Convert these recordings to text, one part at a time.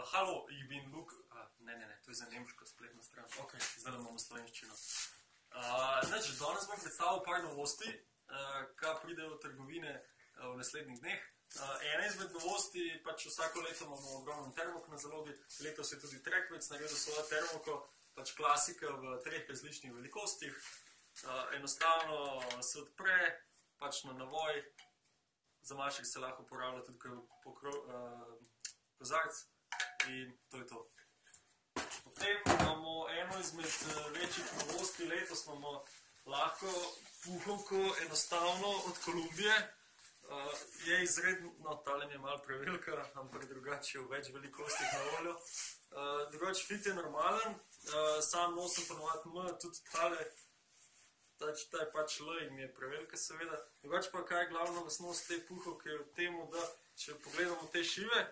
Halo, ich bin Luke. Ne, to je za nemško spletno stran. Ok, zdaj imamo slovenščino. Danes bom predstavil par novosti, kaj pride v trgovine v naslednjih dneh. Ena izmed novosti, pač vsako leto imamo ogromno termok na zalogi, letos je tudi Trekvec naredil svojo termoko, pač klasika v 3 različnih velikostih. Enostavno se odpre, pač na navoj, zamašek se lahko uporablja tudi kozarc in to je to. Potem imamo eno izmed večjih novosti, letos imamo lahko puhovko enostavno od Kolumbije. Je izredno, tale je malo prevelika, ampak drugače je v več velikostih na voljo. Drugače fit je normalen, sam nosim ponovati M, tudi tale, ta je pač L in mi je prevelika seveda. Drugače pa kaj je glavna lastnost te puhovke je v tem, da če pogledamo te šive,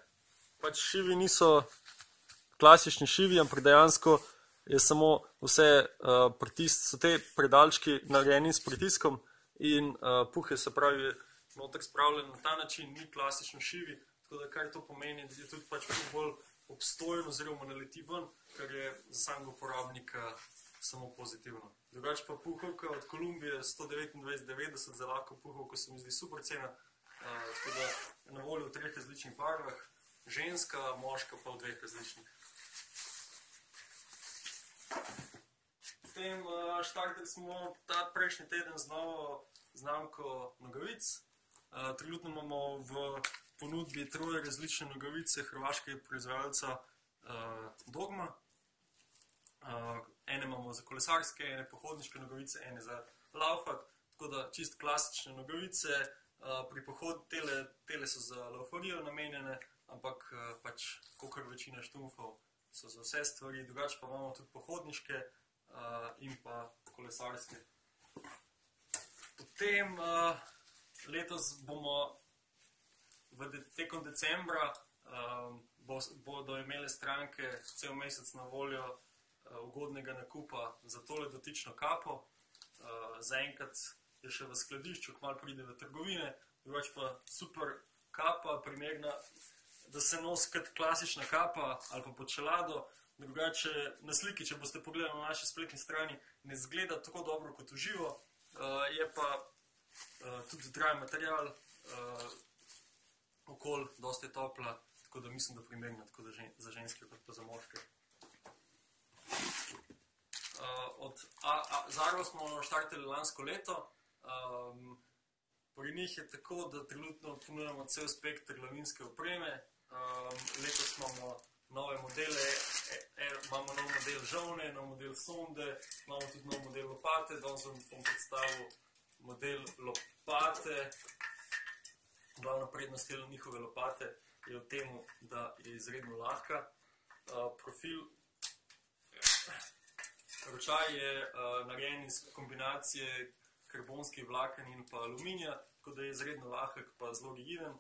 pač šivi niso klasični šivi, ampak dejansko je samo vse so te predalčki narejeni s pritiskom in puh je se pravi noter spravljen na ta način, ni klasično šivi, tako da kaj to pomeni, da je tudi pač bolj obstojen oziroma naleti ven, kar je za samega uporabnika samo pozitivno. Drugače pa puhovka od Kolumbije 129,90 za lahko puhovko se mi zdi super cena, tako da je na voljo v 3 različnih barvah, ženska, moška pa v 2 različnih. Potem štartali smo ta prejšnji teden z novo znamko nogavic. Trenutno imamo v ponudbi 3 različne nogavice hrvaškega proizvajalca Dogma. Ene imamo za kolesarske, ene pohodniške nogavice, ene za laufat, tako da čist klasične nogavice. Tele so za laufarijo namenjene, ampak pač kakor večina štumfov so za vse stvari, drugače pa imamo tudi pohodniške in pa kolesarske. Potem letos bomo tekom decembra bodo imele stranke cel mesec na voljo ugodnega nakupa za tole dotično kapo. Zaenkrat je še v skladišču, kmalu pride v trgovine, drugače pa super kapa, primerna, da se nosi kot klasična kapa ali pa pod čelado. Drugače na sliki, če boste pogledali na naši spletni strani, ne izgleda tako dobro kot v živo, je pa tudi drag material, okolj dosti je topla, tako da mislim, da primerna tako za ženske kot pa za moške. Od Zaro smo štartali lansko leto. Pri njih je tako, da trenutno ponujamo cel spektr lavinske opreme. Letos imamo nove modele, imamo nov model žolne, nov model sonde, imamo tudi nov model lopate. Danes bom predstavil model lopate. Glavna prednost njihove lopate je v tem, da je izredno lahka. Profil ročaj je narejen iz kombinacije karbonskih vlaken in pa aluminija, tako da je izredno lahek pa zelo rigiden.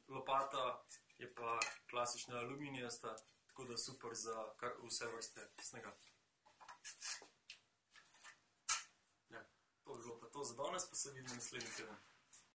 Lopata je pa klasična aluminijasta, tako da super za vse vrste snega. To bi bilo pa to za danes, pa se vidimo naslednji teden.